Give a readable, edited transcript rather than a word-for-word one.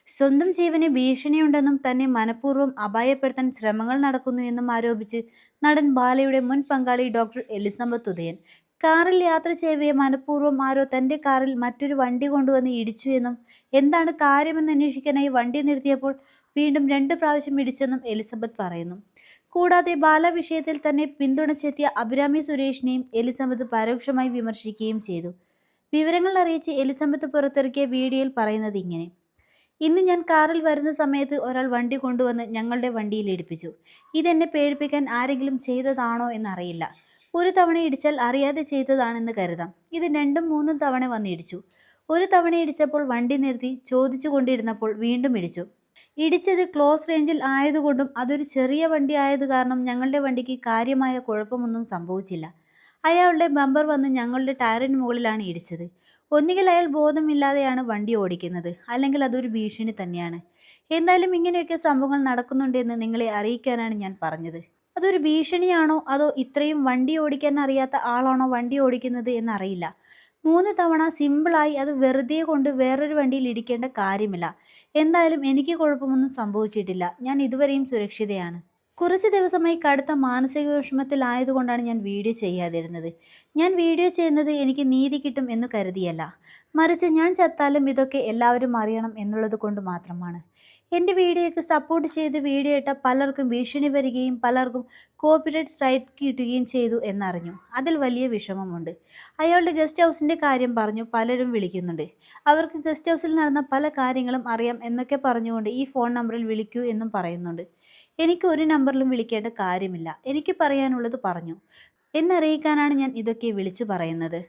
സ്വന്തം ജീവന് ഭീഷണിയുണ്ടെന്നും തന്നെ മനഃപൂർവ്വം അപായപ്പെടുത്താൻ ശ്രമങ്ങൾ നടക്കുന്നു എന്നും ആരോപിച്ച് നടൻ ബാലയുടെ മുൻ പങ്കാളി ഡോക്ടർ എലിസബത്ത് ഉദയൻ കാറിൽ യാത്ര ചെയ്യവേ മനഃപൂർവ്വം ആരോ തന്റെ കാറിൽ മറ്റൊരു വണ്ടി കൊണ്ടുവന്ന് ഇടിച്ചു എന്നും എന്താണ് കാര്യമെന്ന് അന്വേഷിക്കാനായി വണ്ടി നിർത്തിയപ്പോൾ വീണ്ടും 2 പ്രാവശ്യം ഇടിച്ചെന്നും എലിസബത്ത് പറയുന്നു. കൂടാതെ ബാല വിഷയത്തിൽ തന്നെ പിന്തുണച്ചെത്തിയ അഭിരാമി സുരേഷിനെയും എലിസബത്ത് പരോക്ഷമായി വിമർശിക്കുകയും ചെയ്തു. വിവരങ്ങൾ അറിയിച്ച് എലിസബത്ത് പുറത്തിറക്കിയ വീഡിയോയിൽ പറയുന്നത് ഇങ്ങനെ: ഇന്ന് ഞാൻ കാറിൽ വരുന്ന സമയത്ത് ഒരാൾ വണ്ടി കൊണ്ടുവന്ന് ഞങ്ങളുടെ വണ്ടിയിൽ ഇടിപ്പിച്ചു. ഇതെന്നെ പേടിപ്പിക്കാൻ ആരെങ്കിലും ചെയ്തതാണോ എന്നറിയില്ല. ഒരു തവണ ഇടിച്ചാൽ അറിയാതെ ചെയ്തതാണെന്ന് കരുതാം. ഇത് 2-3 തവണ വന്ന് ഇടിച്ചു. ഒരു തവണ ഇടിച്ചപ്പോൾ വണ്ടി നിർത്തി ചോദിച്ചു കൊണ്ടിരുന്നപ്പോൾ വീണ്ടും ഇടിച്ചു. ഇടിച്ചത് ക്ലോസ് റേഞ്ചിൽ ആയതുകൊണ്ടും അതൊരു ചെറിയ വണ്ടി ആയത് കാരണം ഞങ്ങളുടെ വണ്ടിക്ക് കാര്യമായ കുഴപ്പമൊന്നും സംഭവിച്ചില്ല. അയാളുടെ ബമ്പർ വന്ന് ഞങ്ങളുടെ ടയറിന് മുകളിലാണ് ഇടിച്ചത്. ഒന്നുകിൽ അയാൾ ബോധമില്ലാതെയാണ് വണ്ടി ഓടിക്കുന്നത്, അല്ലെങ്കിൽ അതൊരു ഭീഷണി തന്നെയാണ്. എന്തായാലും ഇങ്ങനെയൊക്കെ സംഭവങ്ങൾ നടക്കുന്നുണ്ടെന്ന് നിങ്ങളെ അറിയിക്കാനാണ് ഞാൻ പറഞ്ഞത്. അതൊരു ഭീഷണിയാണോ അതോ ഇത്രയും വണ്ടി ഓടിക്കാൻ അറിയാത്ത ആളാണോ വണ്ടി ഓടിക്കുന്നത് എന്നറിയില്ല. 3 തവണ സിമ്പിളായി അത് വെറുതെ കൊണ്ട് വേറൊരു വണ്ടിയിൽ ഇടിക്കേണ്ട കാര്യമില്ല. എന്തായാലും എനിക്ക് കുഴപ്പമൊന്നും സംഭവിച്ചിട്ടില്ല. ഞാൻ ഇതുവരെയും സുരക്ഷിതയാണ്. കുറച്ച് ദിവസമായി കടുത്ത മാനസിക വിഷമത്തിലായതുകൊണ്ടാണ് ഞാൻ വീഡിയോ ചെയ്യാതിരുന്നത്. ഞാൻ വീഡിയോ ചെയ്യുന്നത് എനിക്ക് നീതി കിട്ടും എന്ന് കരുതിയല്ല, മറിച്ച് ഞാൻ ചത്താലും ഇതൊക്കെ എല്ലാവരും അറിയണം എന്നുള്ളത് കൊണ്ട് മാത്രമാണ്. എൻ്റെ വീഡിയോയ്ക്ക് സപ്പോർട്ട് ചെയ്ത് വീഡിയോ ഇട്ട പലർക്കും ഭീഷണി വരികയും പലർക്കും കോപ്പിറൈറ്റ് സ്ട്രൈക്ക് കിട്ടുകയും ചെയ്തു എന്നറിഞ്ഞു. അതിൽ വലിയ വിഷമമുണ്ട്. അയാളുടെ ഗസ്റ്റ് ഹൗസിൻ്റെ കാര്യം പറഞ്ഞു പലരും വിളിക്കുന്നുണ്ട്. അവർക്ക് ഗസ്റ്റ് ഹൗസിൽ നടന്ന പല കാര്യങ്ങളും അറിയാം എന്നൊക്കെ പറഞ്ഞുകൊണ്ട് ഈ ഫോൺ നമ്പറിൽ വിളിക്കൂ എന്നും പറയുന്നുണ്ട്. എനിക്ക് ഒരു നമ്പറിലും വിളിക്കേണ്ട കാര്യമില്ല. എനിക്ക് പറയാനുള്ളത് പറഞ്ഞു എന്നറിയിക്കാനാണ് ഞാൻ ഇതൊക്കെ വിളിച്ചു പറയുന്നത്.